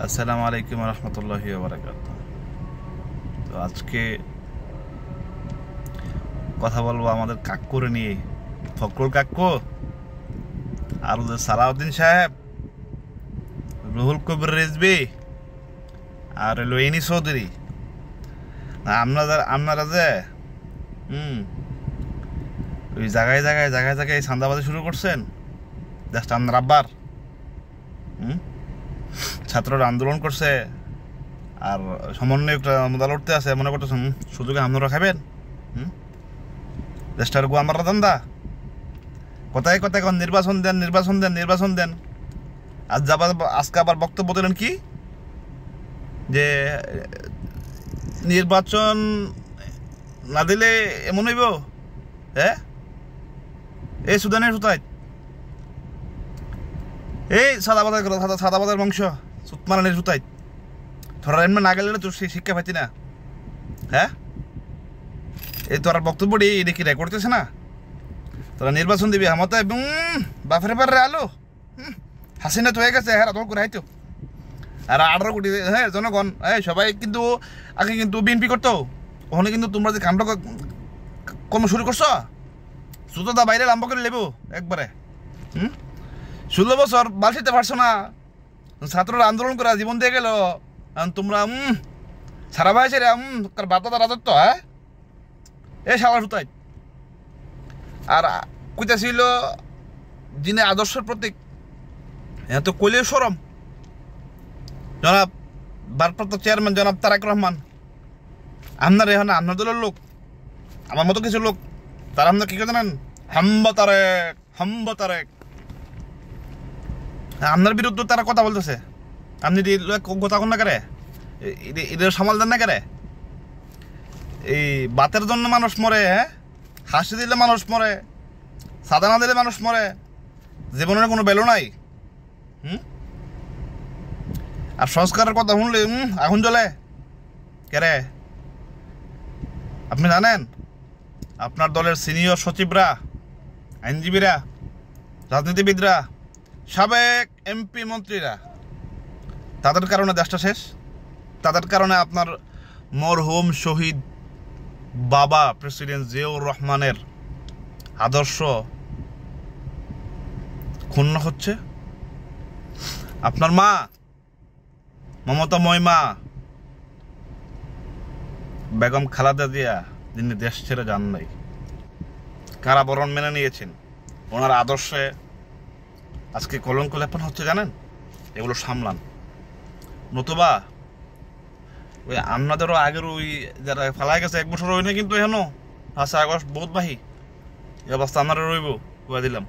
আসসালামু আলাইকুম রহমতুল্লাহি ওয়া বারাকাতুহু। তো আজকে কথা বলবো আমাদের কাক্কুরে নিয়ে। ফখরুল কাক্কু আর সালাউদ্দিন সাহেব, রুহুল কবির রিজভী আর এনি চৌধুরী, আপনারা যে ওই জায়গায় জায়গায় চাঁদাবাজি শুরু করছেন। জাস্ট আপনার আব্বার ছাত্ররা আন্দোলন করছে আর সমন্বয়কটা মোদাল উঠতে আছে, মনে করতেছেন সুযোগে আপনারা খাবেন। দেশটার গো আমার দান্দা কোথায় কোথায় নির্বাচন দেন। আজকে আবার বক্তব্য দিলেন কি যে নির্বাচন না দিলে এমন হইব। এই সুদানের সুতায় এই সাদাবাজার বংশ সুতমানের সুতাই ধরা এমনি না গেলে তোর সেই শিক্ষা পাইতি না। এই তোর বক্তব্যটি এটা কি রেকর্ড করতেছে না? তোরা নির্বাচন দিবি হামতা বাপরে বারে আলো হাসিনা তো হয়ে গেছে। হ্যাঁ তখন করে হাইতো আর 18 কোটি জনগণ সবাই কিন্তু আগে কিন্তু বিএনপি করতো। ওখানে কিন্তু তোমরা যে কাণ্ড কর্ম শুরু করছো সুতোদা বাইরে লাম্ব করে লেবো একবারে। 16 বছর বালছিতে পারছো না, ছাত্ররা আন্দোলন করে জীবন দিয়ে গেল। তোমরা সারা ভাই সেরা বাতা রাজত্ব। এ সালার সুতাই আর কইতাছিল যিনি আদর্শের প্রতীক তো কইলেও সরম। জনাব ভারপ্রাপ্ত চেয়ারম্যান জনাব তারেক রহমান, আপনার এখানে আপনার দলের লোক, আমার মতো কিছু লোক, তারা আপনার কি জানেন হাম্বা তারেক আপনার বিরুদ্ধে তারা কথা বলতেছে। আপনি কথা কন না করে এদের সামাল দেন না করে। এই বাতের জন্য মানুষ মরে, হাসি দিলে মানুষ মরে, সাদা না দিলে মানুষ মরে, জীবনের কোনো ভ্যালু নাই। আর সংস্কারের কথা শুনলে আগুন জ্বলে কেরে। আপনি জানেন আপনার দলের সিনিয়র সচিবরা, আইনজীবীরা, রাজনীতিবিদরা, সাবেক এমপি মন্ত্রীরা, তাদের কারণে দেশটা শেষ। তাদের কারণে আপনার মরহুম শহীদ বাবা প্রেসিডেন্ট জিয়াউর রহমানের আদর্শ ক্ষুণ্ণ হচ্ছে। আপনার মা মমতাময় মা বেগম খালেদা জিয়া, যিনি দেশ ছেড়ে যান নাই, কারাবরণ মেনে নিয়েছেন, ওনার আদর্শে আজকে কলঙ্ক লেপন হচ্ছে। জানেন এগুলো সামলান, নতুবা ওই আপনাদেরও আগের ওই যারা ফেলাই গেছে 1 বছর হই না কিন্তু এখনো 5 আগস্ট বহুত বাহি এই অবস্থা আপনারা রইব কয়ে দিলাম।